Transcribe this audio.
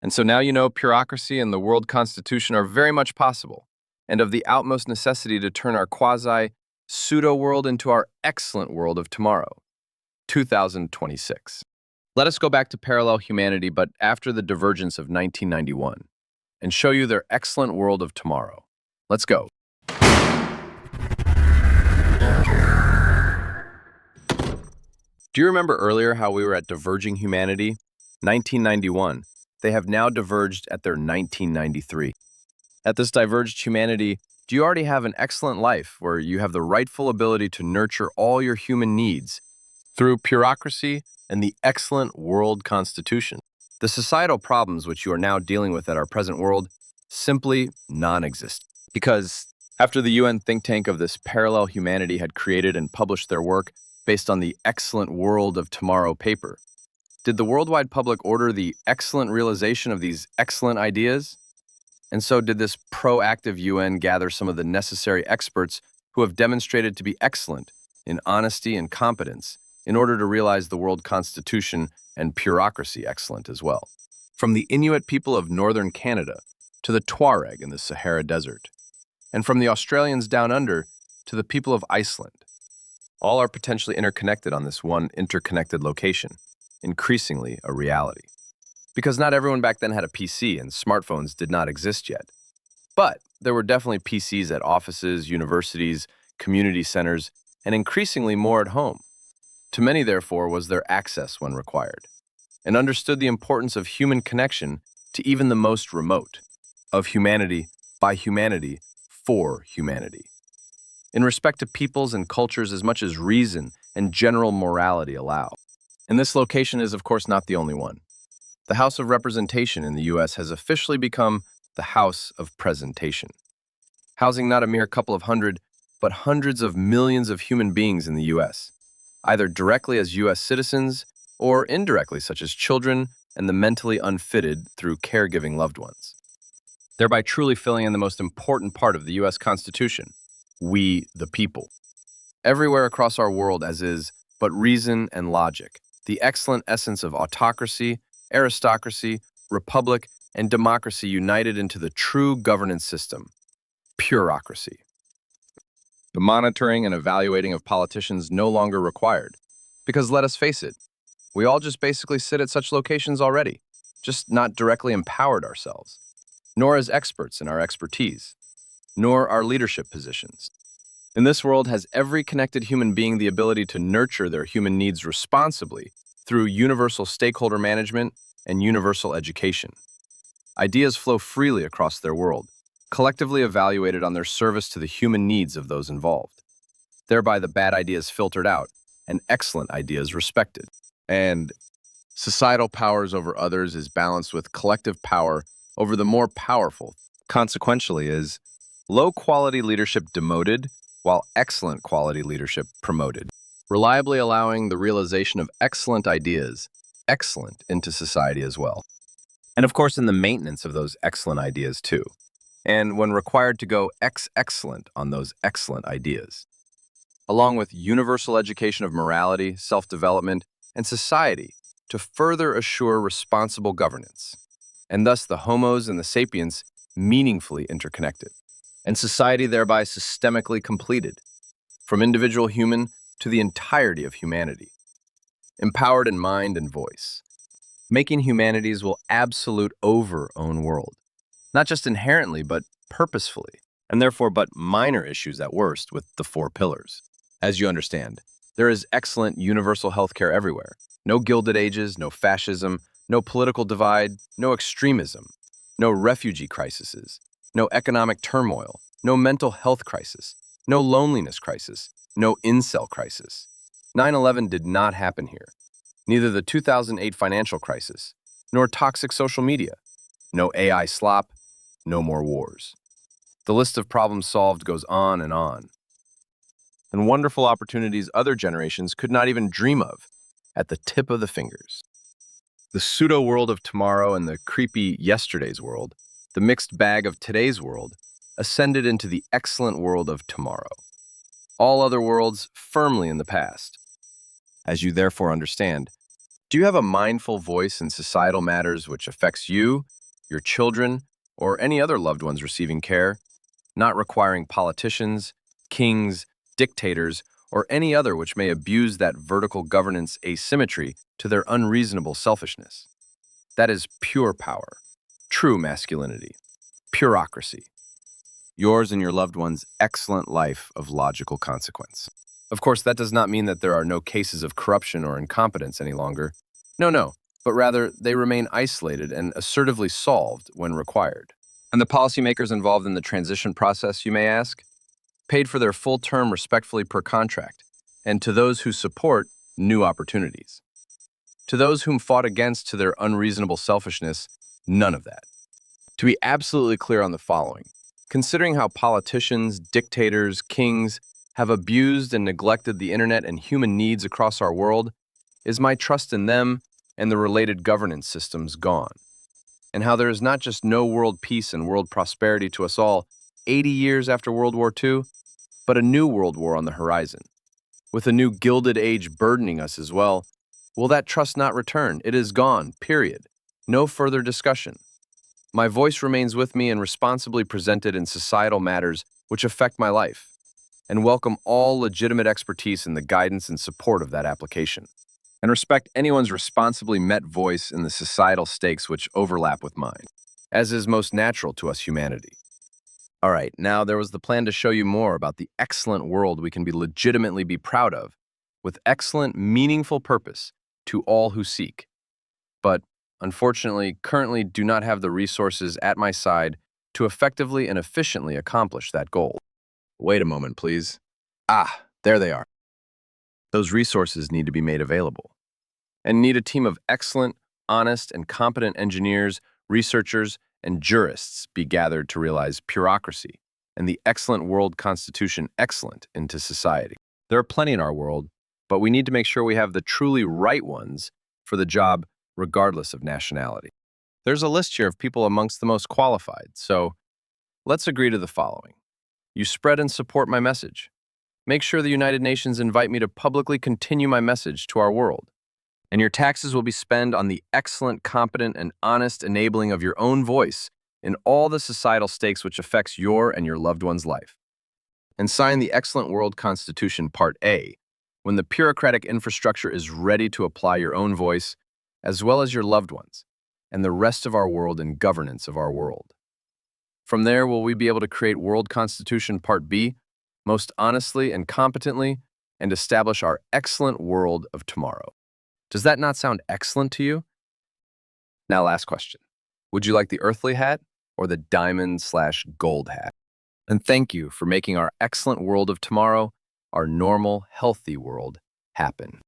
And so now you know bureaucracy and the world constitution are very much possible, and of the utmost necessity to turn our quasi-pseudo world into our excellent world of tomorrow, 2026. Let us go back to parallel humanity, but after the divergence of 1991, and show you their excellent world of tomorrow. Let's go. Do you remember earlier how we were at diverging humanity? 1991. They have now diverged at their 1993. At this diverged humanity, do you already have an excellent life where you have the rightful ability to nurture all your human needs through bureaucracy and the excellent world constitution? The societal problems which you are now dealing with at our present world simply non-existent. Because after the UN think tank of this parallel humanity had created and published their work based on the excellent world of tomorrow paper, did the worldwide public order the excellent realization of these excellent ideas? And so did this proactive UN gather some of the necessary experts who have demonstrated to be excellent in honesty and competence in order to realize the world constitution and bureaucracy excellent as well. From the Inuit people of northern Canada to the Tuareg in the Sahara Desert, and from the Australians down under to the people of Iceland. All are potentially interconnected on this one interconnected location, increasingly a reality. Because not everyone back then had a PC and smartphones did not exist yet. But there were definitely PCs at offices, universities, community centers, and increasingly more at home. To many, therefore, was their access when required, and understood the importance of human connection to even the most remote, of humanity, by humanity, for humanity. In respect to peoples and cultures as much as reason and general morality allow. And this location is, of course, not the only one. The House of Representation in the U.S. has officially become the House of Presentation, housing not a mere couple of hundred, but hundreds of millions of human beings in the U.S., either directly as U.S. citizens or indirectly, such as children and the mentally unfitted through caregiving loved ones, thereby truly filling in the most important part of the U.S. Constitution, we the people. Everywhere across our world as is, but reason and logic, the excellent essence of autocracy, aristocracy, republic, and democracy united into the true governance system, bureaucracy. The monitoring and evaluating of politicians no longer required, because let us face it, we all just basically sit at such locations already, just not directly empowered ourselves, nor as experts in our expertise, nor our leadership positions. In this world has every connected human being the ability to nurture their human needs responsibly through universal stakeholder management and universal education. Ideas flow freely across their world, collectively evaluated on their service to the human needs of those involved. Thereby the bad ideas filtered out and excellent ideas respected. And societal powers over others is balanced with collective power over the more powerful. Consequentially is low-quality leadership demoted while excellent quality leadership promoted, reliably allowing the realization of excellent ideas, excellent into society as well. And of course in the maintenance of those excellent ideas too. And when required to go excellent on those excellent ideas, along with universal education of morality, self-development, and society to further assure responsible governance, and thus the homos and the sapiens meaningfully interconnected, and society thereby systemically completed, from individual human to the entirety of humanity, empowered in mind and voice, making humanity's will absolute over own world, not just inherently, but purposefully, and therefore but minor issues at worst with the four pillars. As you understand, there is excellent universal healthcare everywhere. No Gilded Ages, no fascism, no political divide, no extremism, no refugee crises, no economic turmoil, no mental health crisis, no loneliness crisis, no incel crisis. 9/11 did not happen here. Neither the 2008 financial crisis, nor toxic social media, no AI slop, no more wars. The list of problems solved goes on, and wonderful opportunities other generations could not even dream of at the tip of the fingers. The pseudo world of tomorrow and the creepy yesterday's world, the mixed bag of today's world, ascended into the excellent world of tomorrow. All other worlds firmly in the past. As you therefore understand, Do you have a mindful voice in societal matters which affects you, your children, or any other loved ones receiving care, not requiring politicians, kings, dictators, or any other which may abuse that vertical governance asymmetry to their unreasonable selfishness? That is pure power, true masculinity, purocracy. Yours and your loved one's excellent life of logical consequence. Of course, that does not mean that there are no cases of corruption or incompetence any longer. No, but rather they remain isolated and assertively solved when required. And the policymakers involved in the transition process, you may ask? Paid for their full term respectfully per contract, and to those who support, new opportunities. To those whom fought against to their unreasonable selfishness, none of that. To be absolutely clear on the following, considering how politicians, dictators, kings have abused and neglected the internet and human needs across our world, is my trust in them and the related governance systems gone. And how there is not just no world peace and world prosperity to us all 80 years after World War II, but a new world war on the horizon, with a new Gilded Age burdening us as well. Will that trust not return? It is gone, period. No further discussion. My voice remains with me and responsibly presented in societal matters which affect my life, and welcome all legitimate expertise in the guidance and support of that application, and respect anyone's responsibly met voice in the societal stakes which overlap with mine, as is most natural to us humanity. All right, now there was the plan to show you more about the excellent world we can legitimately be proud of, with excellent, meaningful purpose to all who seek. But unfortunately, currently do not have the resources at my side to effectively and efficiently accomplish that goal. Wait a moment, please. Ah, there they are. Those resources need to be made available, and need a team of excellent, honest, and competent engineers, researchers, and jurists be gathered to realize purocracy and the excellent world constitution excellent into society. There are plenty in our world, but we need to make sure we have the truly right ones for the job regardless of nationality. There's a list here of people amongst the most qualified, so let's agree to the following. You spread and support my message. Make sure the United Nations invite me to publicly continue my message to our world. And your taxes will be spent on the excellent, competent, and honest enabling of your own voice in all the societal stakes which affects your and your loved one's life. And sign the Excellent World Constitution Part A, when the bureaucratic infrastructure is ready to apply your own voice, as well as your loved ones, and the rest of our world in governance of our world. From there, will we be able to create World Constitution Part B, most honestly and competently, and establish our excellent world of tomorrow. Does that not sound excellent to you? Now, last question. Would you like the earthly hat or the diamond/gold hat? And thank you for making our excellent world of tomorrow, our normal, healthy world, happen.